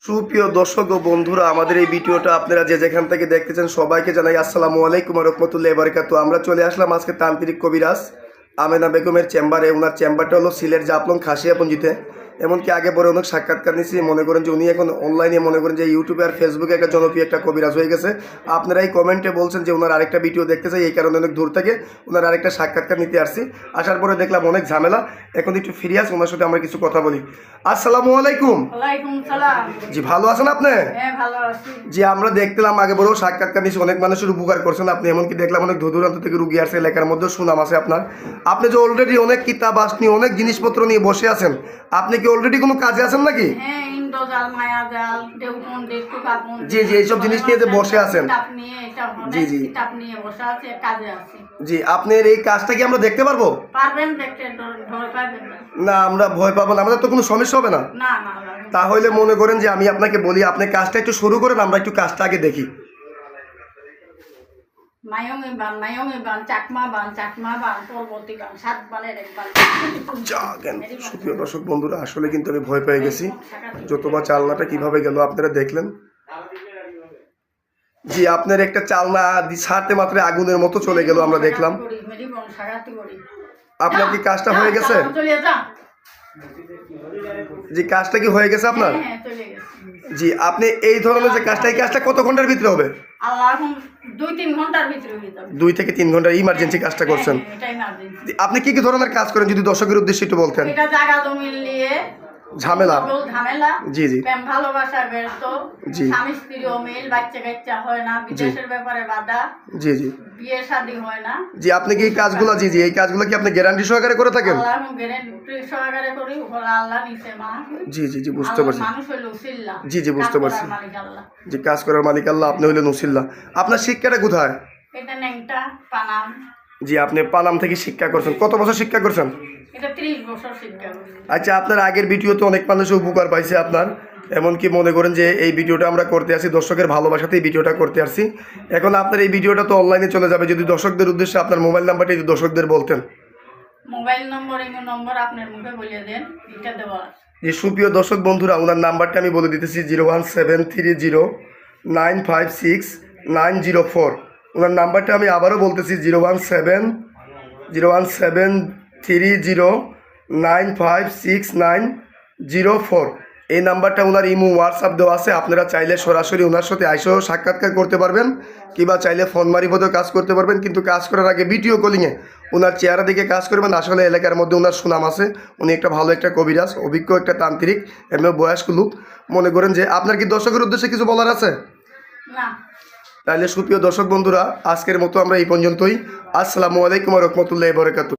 সুপ্রিয় দর্শক ও বন্ধুরা, আমাদের এই ভিডিওটা আপনারা যে যেখান থেকে দেখতেছেন সবাইকে জানাই আসসালামু আলাইকুম ওয়া রাহমাতুল্লাহি ওয়া বারাকাতুহু। আমরা চলে আসলাম আজকে তান্ত্রিক কবিরাজ আমেনা বেগমের চেম্বারে। ওনার চেম্বারটা হলো সিলেট জাফলং খাসিয়াপুঞ্জিতে। এমনকি আগে পরে অনেক সাক্ষাৎকার নিচ্ছি। মনে করেন যে উনি এখন অনলাইনে মনে করেন যে ইউটিউবে আর ফেসবুকে একটা জনপ্রিয় একটা কবিরাজ হয়ে গেছে। আপনারা এই কমেন্টে বলছেন যে ওনার আরেকটা ভিডিও দেখতে চাই, এই কারণে অনেক দূর থেকে ওনার আরেকটা সাক্ষাৎকার নিতে আসছি। আসার পরে দেখলাম অনেক ঝামেলা, এখন একটু ফিরে আসি, ওনার সাথে আমরা কিছু কথা বলি। আসসালামু আলাইকুম। ওয়ালাইকুম সালাম। জি, ভালো আছেন আপনি? হ্যাঁ, ভালো আছি। জি, আমরা দেখলাম আগে বড় সাক্ষাৎকার নিচ্ছি, অনেক মানুষের উপকার করছেন আপনি। এমনকি দেখলাম অনেক দূর দূরান্ত থেকে রুগী আসছে, এলাকার মধ্যে সুনাম আছে আপনার। আপনি যে অলরেডি অনেক কিতাব আসনি, অনেক জিনিসপত্র নিয়ে বসে আছেন, আপনি কি অলরেডি কোনো কাজে আছেন নাকি? হ্যাঁ, ইন্দ্রজাল, মায়াজাল, দেবকুণ্ড, টুকাকুণ্ড, জি জি, এইসব জিনিস নিয়ে যে বসে আছেন। জি জি, কিতাব নিয়ে বসে আছে, কাজে আছি। জি, আপনার এই কাজটা কি আমরা দেখতে পারবো? পারবেন দেখতে, ভয় পাবেন না। না, আমরা ভয় পাবো না, আমাদের তো কোনো সমস্যা হবে না। না না, তাহলে মনে করেন যে আমি আপনাকে বলি, আপনি কাজটা একটু শুরু করেন, আমরা একটু কাজটা আগে দেখি। মায়ঙে বান, চাকমা বান, পরবর্তী বান, 7 বানের 1 বান। সুপ্রিয় দর্শক বন্ধুরা, আসলে কিন্তু আমি ভয় পেয়ে গেছি। যতবার চালনাটা কিভাবে গেল আপনারা দেখলেন। জি, আপনার একটা চালনা ছাড়তে মাত্র আগুনের মতো চলে গেল, আমরা দেখলাম। আপনার কি কাজটা হয়ে গেছে? জি, কাজটা কি হয়ে গেছে আপনার? জি, আপনি এই ধরনের যে কাজটা, এই কাজটা কত ঘন্টার ভিতরে হবে? 2-3 ঘন্টার ভিতরে হয়ে যাবে। 2 থেকে 3 ঘন্টার ইমার্জেন্সি কাজটা করছেন। আপনি কি কি ধরনের কাজ করেন যদি দর্শকের উদ্দেশ্যে একটু বলতেন? এটা জায়গা জমি নিয়ে ঝামেলা। জি জি, প্রেম ভালোবাসা ব্যস্ত, জি, স্বামী স্ত্রীও মিল, বাচ্চা কাচ্চা হয় না, বিদেশের ব্যাপারে বাধা, জি, জি, বিয়ে শাদী হয় না। জি, আপনি কি এই কাজগুলো, জি জি, এই কাজগুলো কি আপনি গ্যারান্টি সহকারে করে থাকেন? আল্লাহ গ্যারান্টি সহকারে করি, আল্লাহ নিচে মা। জি জি জি, বুঝতে পারছি। মানুষ হইল উসিল্লা। জি জি, বুঝতে পারছি। মালিক আল্লাহ। জি, কাজ করার মালিক আল্লাহ, আপনি হইলেন উসিল্লা। আপনার শিক্ষাটা কোথায়? এটা নেংটা পানাম। জি, আপনি পানাম থেকে শিক্ষা করছেন। কত বছর শিক্ষা করছেন? এটা 30 বছর শিক্ষা করছি। আচ্ছা, আপনার আগের ভিডিওতে অনেক মানুষ উপকার পাইছে আপনার। এমনকি মনে করেন যে এই ভিডিওটা আমরা করতে আসি দর্শকের ভালোবাসাতেই ভিডিওটা করতে আসছি। এখন আপনার এই ভিডিওটা তো অনলাইনে চলে যাবে, যদি দর্শকদের উদ্দেশ্যে আপনার মোবাইল নাম্বারটা যদি দর্শকদের বলতেন। মোবাইল নম্বর আপনার মুখে বলে দেন, এটা দেওয়া আছে। যে সুপ্রিয় দর্শক বন্ধুরা, ওনার নাম্বারটা আমি বলে দিতেছি 01730956904। ওনার নাম্বারটা আমি আবারও বলতেছি 01730956904। এই নাম্বারটা ওনার ইমো হোয়াটসঅ্যাপ দেওয়া আছে। আপনারা চাইলে সরাসরি ওনার সাথে আইসেও সাক্ষাৎকার করতে পারবেন, কিংবা চাইলে ফোন মারিফতেও কাজ করতে পারবেন। কিন্তু কাজ করার আগে ভিডিও কলিংয়ে ওনার চেহারা দিকে কাজ করবেন। আসলে এলাকার মধ্যে ওনার সুনাম আছে, উনি একটা ভালো একটা কবিরাজ, অভিজ্ঞ একটা তান্ত্রিক, এমনি বয়স্ক লোক। মনে করেন যে আপনার কি দর্শকের উদ্দেশ্যে কিছু বলার আছে? না। তাহলে সুপ্রিয় দর্শক বন্ধুরা, আজকের মতো আমরা এই পর্যন্তই। আসসালামু আলাইকুম ওয়া রাহমাতুল্লাহি ওয়া বারাকাতুহু।